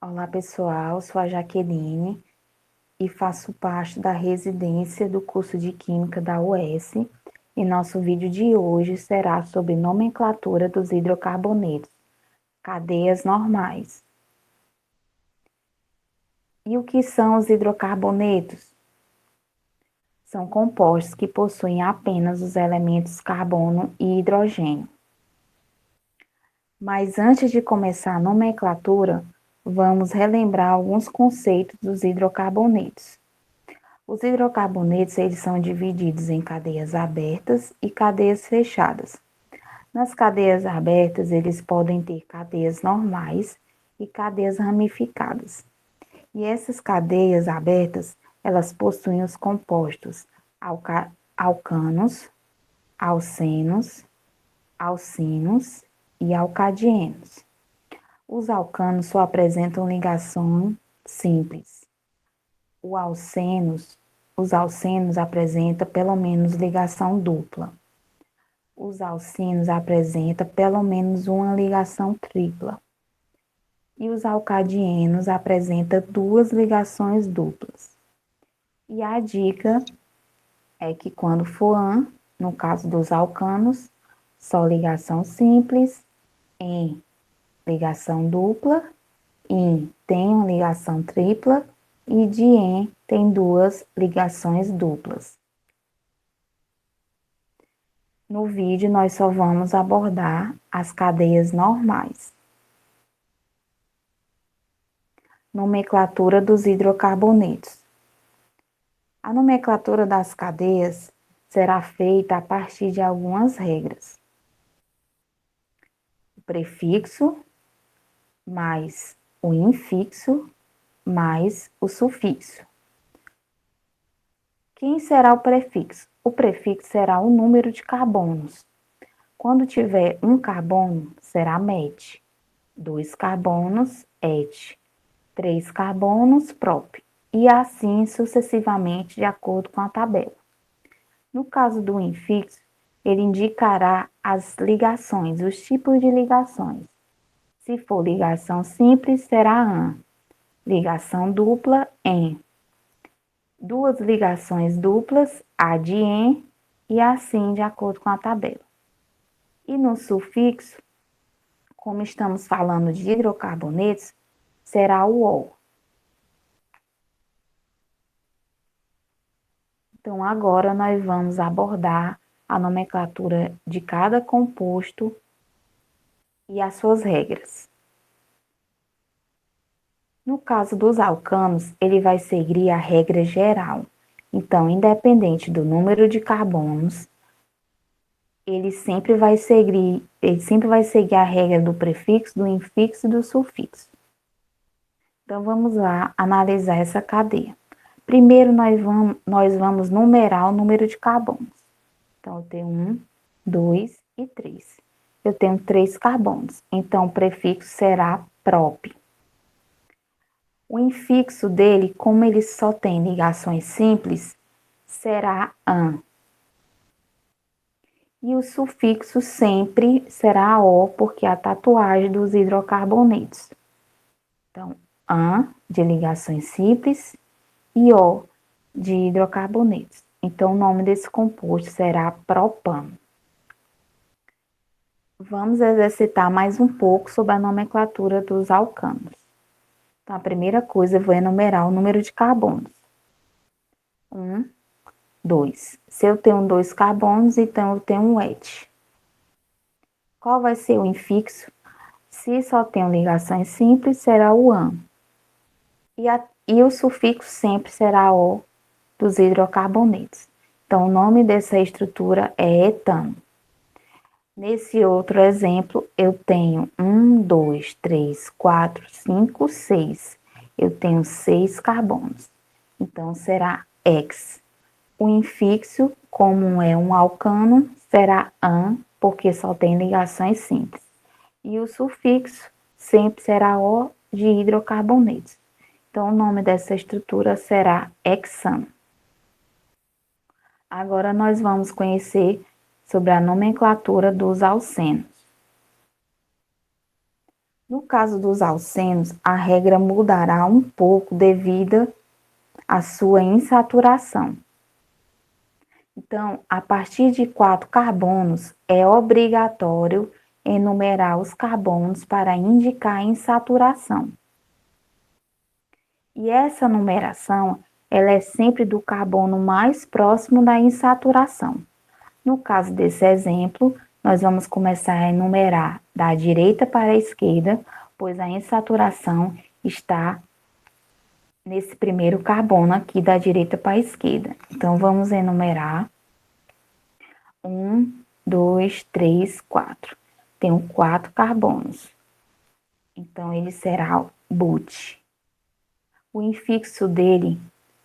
Olá pessoal, sou a Jaqueline e faço parte da residência do curso de Química da UES e nosso vídeo de hoje será sobre nomenclatura dos hidrocarbonetos, cadeias normais. E o que são os hidrocarbonetos? São compostos que possuem apenas os elementos carbono e hidrogênio. Mas antes de começar a nomenclatura, vamos relembrar alguns conceitos dos hidrocarbonetos. Os hidrocarbonetos eles são divididos em cadeias abertas e cadeias fechadas. Nas cadeias abertas, eles podem ter cadeias normais e cadeias ramificadas. E essas cadeias abertas, elas possuem os compostos alcanos, alcenos, alcinos e alcadienos. Os alcanos só apresentam ligação simples. Os alcenos apresentam pelo menos ligação dupla. Os alcinos apresentam pelo menos uma ligação tripla. E os alcadienos apresentam duas ligações duplas. E a dica é que quando for AN, no caso dos alcanos, só ligação simples, em ligação dupla, IN tem uma ligação tripla e dien tem duas ligações duplas. No vídeo, nós só vamos abordar as cadeias normais. Nomenclatura dos hidrocarbonetos. A nomenclatura das cadeias será feita a partir de algumas regras. O prefixo mais o infixo mais o sufixo. Quem será o prefixo? O prefixo será o número de carbonos. Quando tiver um carbono, será met. 2 carbonos, et. 3 carbonos, prop. E assim sucessivamente, de acordo com a tabela. No caso do infixo, ele indicará as ligações, os tipos de ligações. Se for ligação simples, será AN. Ligação dupla, EN. Duas ligações duplas, ADIEN, e assim de acordo com a tabela. E no sufixo, como estamos falando de hidrocarbonetos, será o O. Então, agora nós vamos abordar a nomenclatura de cada composto e as suas regras. No caso dos alcanos, ele vai seguir a regra geral. Então, independente do número de carbonos, ele sempre vai seguir a regra do prefixo, do infixo e do sufixo. Então, vamos lá analisar essa cadeia. Primeiro, nós vamos numerar o número de carbonos. Então, eu tenho 1, 2 e 3. Eu tenho 3 carbonos, então o prefixo será prop. O infixo dele, como ele só tem ligações simples, será an. E o sufixo sempre será o, porque é a tatuagem dos hidrocarbonetos. Então, an de ligações simples e o de hidrocarbonetos. Então, o nome desse composto será propano. Vamos exercitar mais um pouco sobre a nomenclatura dos alcanos. Então, a primeira coisa, eu vou enumerar o número de carbonos. 1, 2. Se eu tenho 2 carbonos, então eu tenho um et. Qual vai ser o infixo? Se só tenho ligações simples, será o an. E o sufixo sempre será o dos hidrocarbonetos. Então, o nome dessa estrutura é etano. Nesse outro exemplo, eu tenho 1, 2, 3, 4, 5, 6. Eu tenho 6 carbonos. Então, será ex. O infixo, como é um alcano, será an, porque só tem ligações simples. E o sufixo sempre será o de hidrocarbonetos. Então, o nome dessa estrutura será hexano. Agora, nós vamos conhecer sobre a nomenclatura dos alcenos. No caso dos alcenos, a regra mudará um pouco devido à sua insaturação. Então, a partir de 4 carbonos, é obrigatório enumerar os carbonos para indicar a insaturação. E essa numeração, ela é sempre do carbono mais próximo da insaturação. No caso desse exemplo, nós vamos começar a enumerar da direita para a esquerda, pois a insaturação está nesse primeiro carbono aqui da direita para a esquerda. Então, vamos enumerar 1, 2, 3, 4. Tenho 4 carbonos. Então, ele será but. O infixo dele,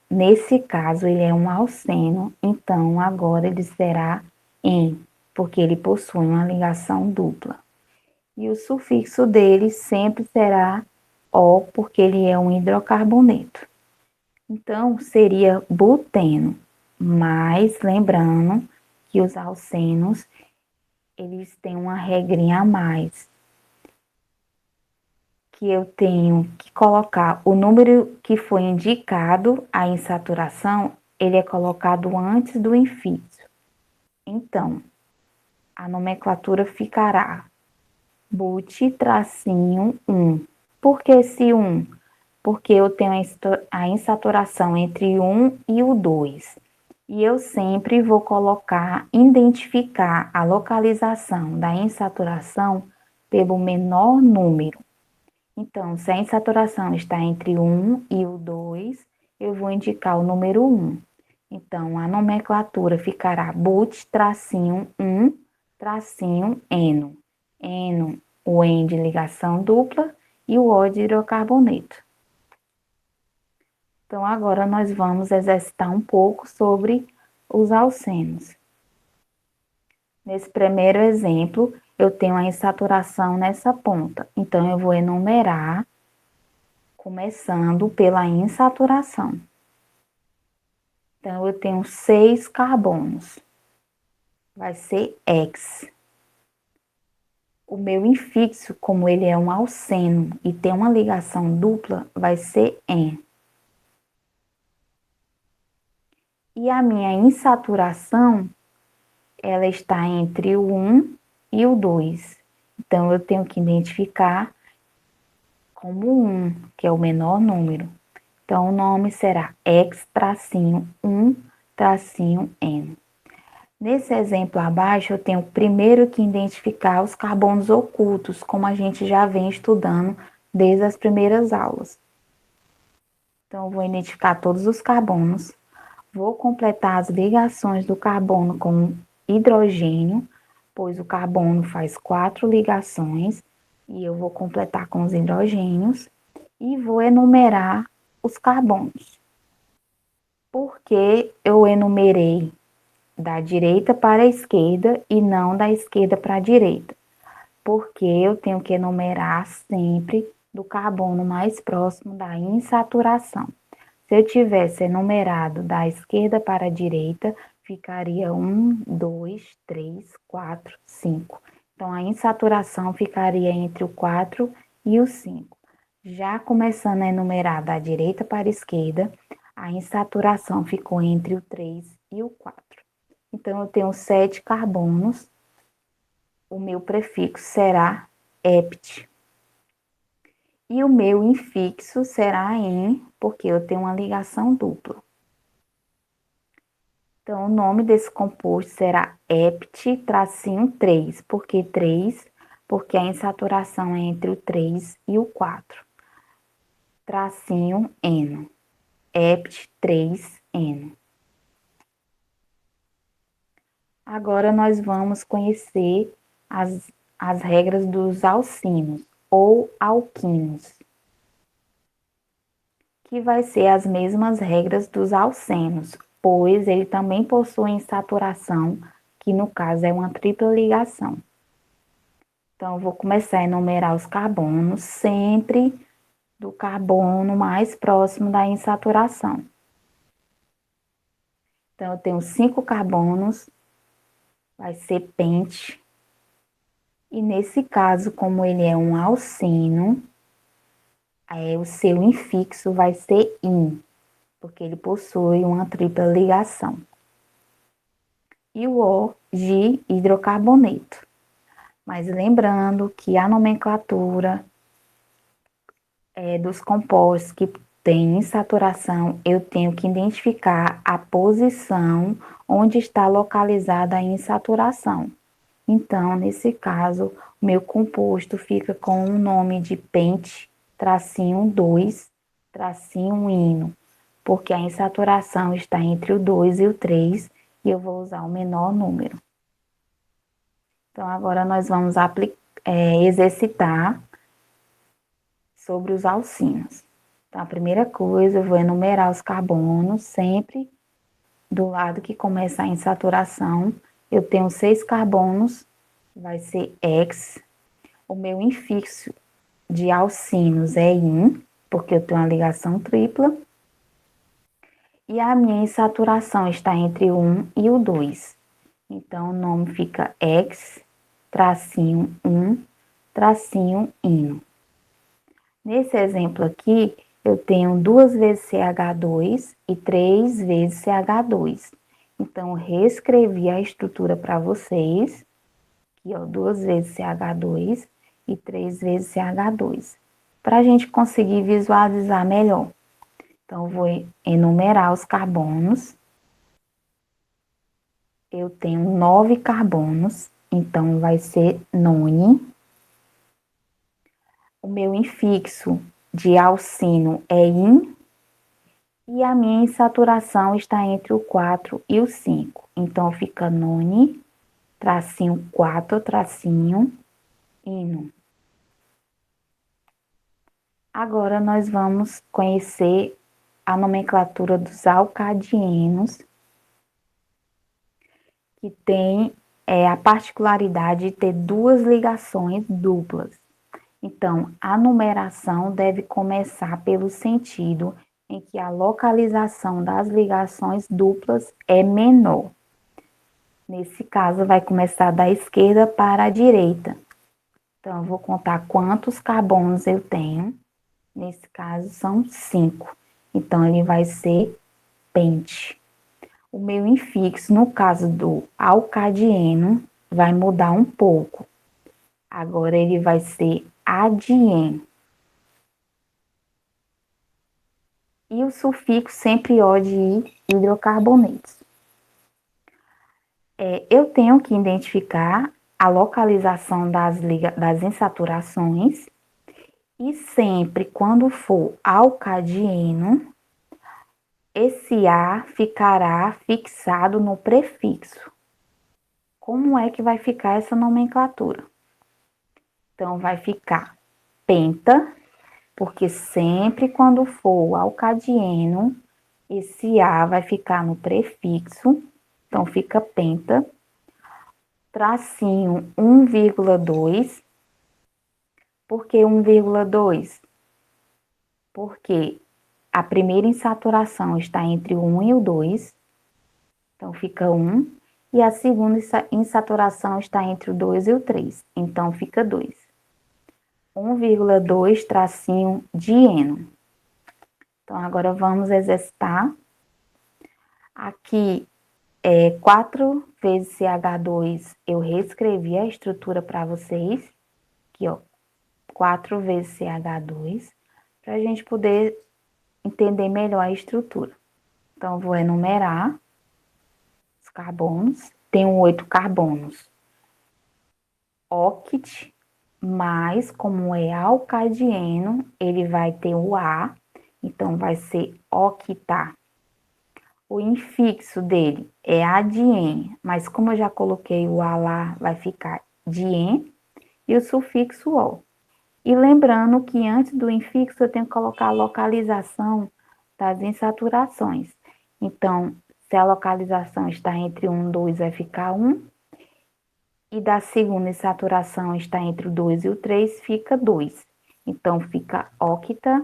nesse caso, ele é um alceno, então agora ele será em, porque ele possui uma ligação dupla. E o sufixo dele sempre será o, porque ele é um hidrocarboneto. Então, seria buteno, mas lembrando que os alcenos, eles têm uma regrinha a mais, que eu tenho que colocar o número que foi indicado a insaturação, ele é colocado antes do infixo. Então, a nomenclatura ficará but-1. Por que esse 1? Porque eu tenho a insaturação entre 1 e o 2. E eu sempre vou identificar a localização da insaturação pelo menor número. Então, se a insaturação está entre 1 e o 2, eu vou indicar o número 1. Então, a nomenclatura ficará but-1-eno. Eno, o en de ligação dupla e o O de hidrocarboneto. Então, agora nós vamos exercitar um pouco sobre os alcenos. Nesse primeiro exemplo, eu tenho a insaturação nessa ponta. Então, eu vou enumerar, começando pela insaturação. Então, eu tenho 6 carbonos. Vai ser X. O meu infixo, como ele é um alceno e tem uma ligação dupla, vai ser en. E a minha insaturação, ela está entre o 1 e o 2. Então, eu tenho que identificar como 1, que é o menor número. Então, o nome será X-1-N. Nesse exemplo abaixo, eu tenho primeiro que identificar os carbonos ocultos, como a gente já vem estudando desde as primeiras aulas. Então, eu vou identificar todos os carbonos, vou completar as ligações do carbono com hidrogênio, pois o carbono faz 4 ligações, e eu vou completar com os hidrogênios, e vou enumerar os carbonos. Por que eu enumerei da direita para a esquerda e não da esquerda para a direita? Porque eu tenho que enumerar sempre do carbono mais próximo da insaturação. Se eu tivesse enumerado da esquerda para a direita, ficaria 1, 2, 3, 4, 5. Então, a insaturação ficaria entre o 4 e o 5. Já começando a enumerar da direita para a esquerda, a insaturação ficou entre o 3 e o 4. Então, eu tenho 7 carbonos. O meu prefixo será ept. E o meu infixo será en, porque eu tenho uma ligação dupla. Então, o nome desse composto será ept-3. Por que 3? Porque a insaturação é entre o 3 e o 4. Tracinho eno. Ept3eno. Agora nós vamos conhecer as regras dos alcinos ou alquinos, que vai ser as mesmas regras dos alcenos, pois ele também possui saturação, que no caso é uma tripla ligação. Então, eu vou começar a enumerar os carbonos, sempre do carbono mais próximo da insaturação. Então, eu tenho 5 carbonos, vai ser pente. E nesse caso, como ele é um alcino, o seu infixo vai ser in, porque ele possui uma tripla ligação. E o O de hidrocarboneto. Mas lembrando que a nomenclatura dos compostos que têm insaturação, eu tenho que identificar a posição onde está localizada a insaturação. Então, nesse caso, o meu composto fica com o nome de pente, tracinho 2, tracinho ino, porque a insaturação está entre o 2 e o 3 e eu vou usar o menor número. Então, agora nós vamos exercitar sobre os alcinos. Então, a primeira coisa, eu vou enumerar os carbonos, sempre do lado que começa a insaturação. Eu tenho 6 carbonos, vai ser X. O meu infixo de alcinos é IN, porque eu tenho uma ligação tripla. E a minha insaturação está entre o 1 e o 2. Então, o nome fica X, tracinho 1, tracinho INO. Nesse exemplo aqui, eu tenho 2 vezes CH2 e 3 vezes CH2. Então, eu reescrevi a estrutura para vocês. Aqui, ó, 2 vezes CH2 e 3 vezes CH2. Para a gente conseguir visualizar melhor. Então, eu vou enumerar os carbonos. Eu tenho 9 carbonos, então vai ser none. O meu infixo de alcino é in. E a minha insaturação está entre o 4 e o 5. Então, fica none, tracinho 4, tracinho, ino. Agora, nós vamos conhecer a nomenclatura dos alcadienos, que tem a particularidade de ter 2 ligações duplas. Então, a numeração deve começar pelo sentido em que a localização das ligações duplas é menor. Nesse caso, vai começar da esquerda para a direita. Então, eu vou contar quantos carbonos eu tenho. Nesse caso, são 5. Então, ele vai ser pente. O meu infixo, no caso do alcadieno, vai mudar um pouco. Agora, ele vai ser adien. E o sufixo sempre O de hidrocarbonetos. Eu tenho que identificar a localização das insaturações e sempre quando for alcadieno, esse A ficará fixado no prefixo. Como é que vai ficar essa nomenclatura? Então, vai ficar penta, porque sempre quando for alcadieno, esse A vai ficar no prefixo, então fica penta, tracinho 1,2. Por que 1,2? Porque a primeira insaturação está entre o 1 e o 2, então fica 1, e a segunda insaturação está entre o 2 e o 3, então fica 2. 1,2 tracinho dieno. Então, agora vamos exercitar. Aqui, 4 vezes CH2, eu reescrevi a estrutura para vocês. Aqui, ó, 4 vezes CH2, para a gente poder entender melhor a estrutura. Então, eu vou enumerar os carbonos. Tenho 8 carbonos. Oct, mas como é alcadieno, ele vai ter o A, então vai ser octa. O infixo dele é adien, mas como eu já coloquei o A lá, vai ficar dien, e o sufixo O. E lembrando que antes do infixo eu tenho que colocar a localização das insaturações. Então, se a localização está entre 1 e 2, vai ficar 1. E da segunda insaturação está entre o 2 e o 3, fica 2. Então, fica octa,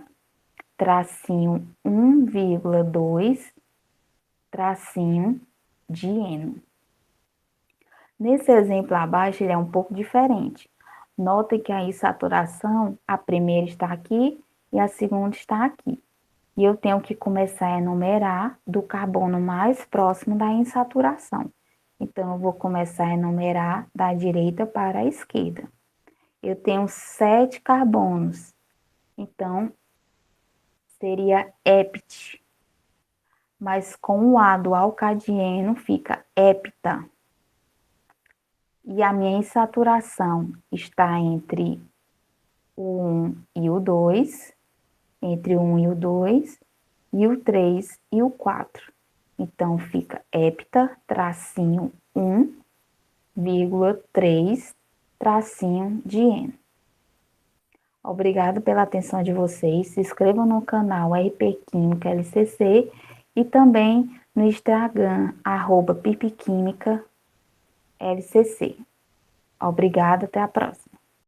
tracinho 1,2, tracinho dieno. Nesse exemplo abaixo, ele é um pouco diferente. Notem que a insaturação, a primeira está aqui e a segunda está aqui. E eu tenho que começar a enumerar do carbono mais próximo da insaturação. Então, eu vou começar a enumerar da direita para a esquerda. Eu tenho 7 carbonos. Então, seria hept. Mas com o A do alcadieno fica hepta. E a minha insaturação está entre o 1 e o 2, entre o 1 e o 2, e o 3 e o 4. Então, fica hepta, tracinho 1,3, tracinho de N. Obrigado pela atenção de vocês. Se inscrevam no canal RP Química LCC e também no Instagram, @pipiquimica LCC. Obrigada, até a próxima.